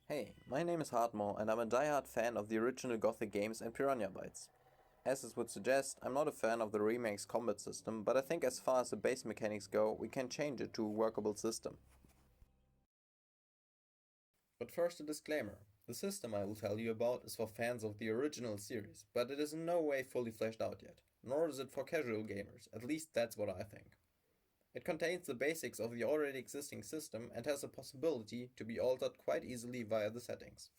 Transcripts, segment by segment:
Hey, my name is Hardmore and I'm a diehard fan of the original Gothic games and Piranha Bytes. As this would suggest, I'm not a fan of the remake's combat system, but I think as far as the base mechanics go, we can change it to a workable system. But first a disclaimer. The system I will tell you about is for fans of the original series, but it is in no way fully fleshed out yet, nor is it for casual gamers, at least that's what I think. It contains the basics of the already existing system and has the possibility to be altered quite easily via the settings.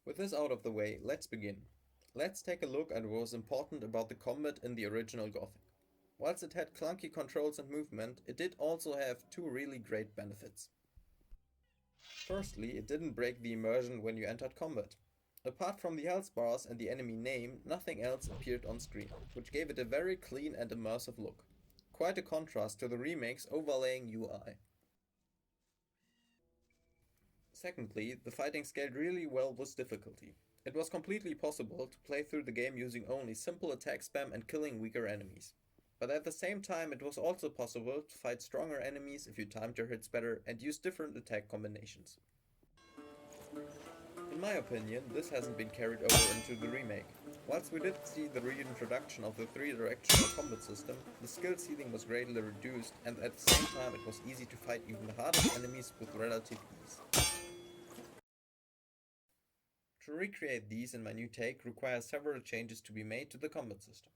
With this out of the way, let's begin. Let's take a look at what was important about the combat in the original Gothic. Whilst it had clunky controls and movement, it did also have two really great benefits. Firstly, it didn't break the immersion when you entered combat. Apart from the health bars and the enemy name, nothing else appeared on screen, which gave it a very clean and immersive look. Quite a contrast to the remake's overlaying UI. Secondly, the fighting scaled really well with difficulty. It was completely possible to play through the game using only simple attack spam and killing weaker enemies. But at the same time, it was also possible to fight stronger enemies if you timed your hits better and used different attack combinations. In my opinion, this hasn't been carried over into the remake. Whilst we did see the reintroduction of the three-directional combat system, the skill ceiling was greatly reduced, and at the same time it was easy to fight even the hardest enemies with relative ease. To recreate these in my new take requires several changes to be made to the combat system.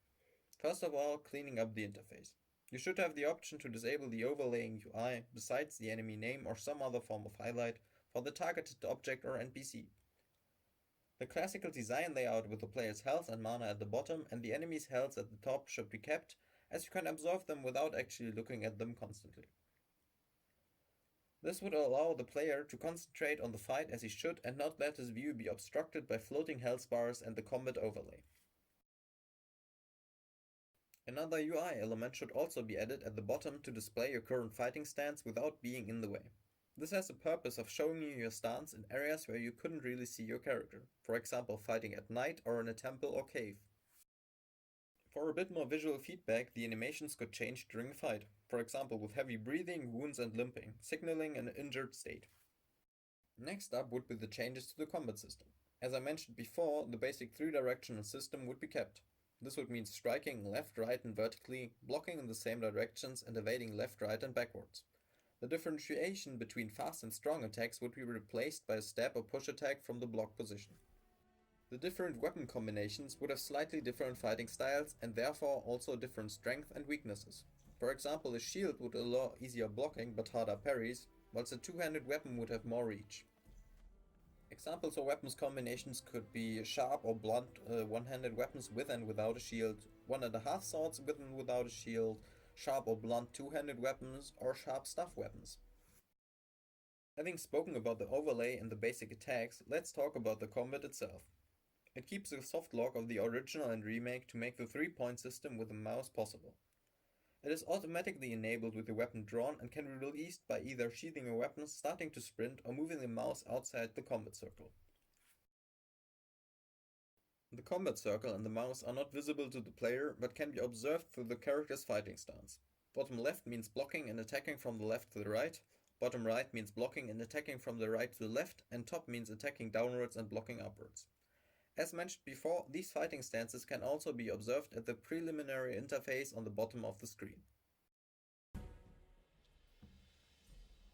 First of all, cleaning up the interface. You should have the option to disable the overlaying UI besides the enemy name or some other form of highlight for the targeted object or NPC. The classical design layout with the player's health and mana at the bottom and the enemy's health at the top should be kept, as you can absorb them without actually looking at them constantly. This would allow the player to concentrate on the fight as he should and not let his view be obstructed by floating health bars and the combat overlay. Another UI element should also be added at the bottom to display your current fighting stance without being in the way. This has the purpose of showing you your stance in areas where you couldn't really see your character, for example fighting at night or in a temple or cave. For a bit more visual feedback, the animations could change during a fight, for example with heavy breathing, wounds and limping, signaling an injured state. Next up would be the changes to the combat system. As I mentioned before, the basic three-directional system would be kept. This would mean striking left, right and vertically, blocking in the same directions and evading left, right and backwards. The differentiation between fast and strong attacks would be replaced by a stab or push attack from the block position. The different weapon combinations would have slightly different fighting styles and therefore also different strength and weaknesses. For example, a shield would allow easier blocking but harder parries, whilst a two-handed weapon would have more reach. Examples of weapons combinations could be sharp or blunt one-handed weapons with and without a shield, 1.5 swords with and without a shield, sharp or blunt two-handed weapons, or sharp staff weapons. Having spoken about the overlay and the basic attacks, let's talk about the combat itself. It keeps the soft lock of the original and remake to make the three-point system with the mouse possible. It is automatically enabled with the weapon drawn and can be released by either sheathing a weapon, starting to sprint, or moving the mouse outside the combat circle. The combat circle and the mouse are not visible to the player, but can be observed through the character's fighting stance. Bottom left means blocking and attacking from the left to the right, bottom right means blocking and attacking from the right to the left, and top means attacking downwards and blocking upwards. As mentioned before, these fighting stances can also be observed at the preliminary interface on the bottom of the screen.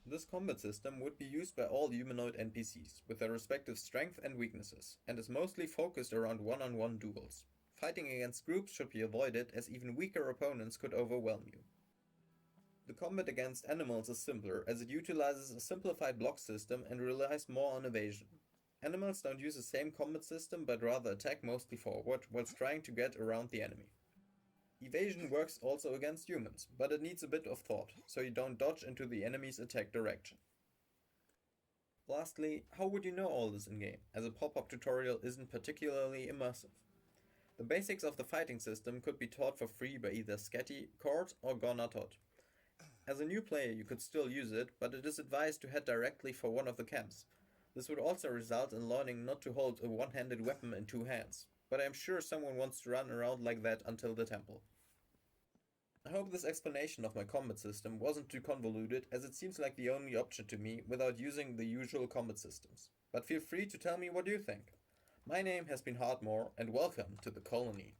This combat system would be used by all humanoid NPCs, with their respective strengths and weaknesses, and is mostly focused around one-on-one duels. Fighting against groups should be avoided, as even weaker opponents could overwhelm you. The combat against animals is simpler, as it utilizes a simplified block system and relies more on evasion. Animals don't use the same combat system, but rather attack mostly forward, whilst trying to get around the enemy. Evasion works also against humans, but it needs a bit of thought, so you don't dodge into the enemy's attack direction. Lastly, how would you know all this in-game, as a pop-up tutorial isn't particularly immersive? The basics of the fighting system could be taught for free by either Scatty, Cord, or Gornatot. As a new player you could still use it, but it is advised to head directly for one of the camps. This would also result in learning not to hold a one-handed weapon in two hands, but I am sure someone wants to run around like that until the temple. I hope this explanation of my combat system wasn't too convoluted, as it seems like the only option to me without using the usual combat systems. But feel free to tell me what you think. My name has been Hardmore, and welcome to the colony.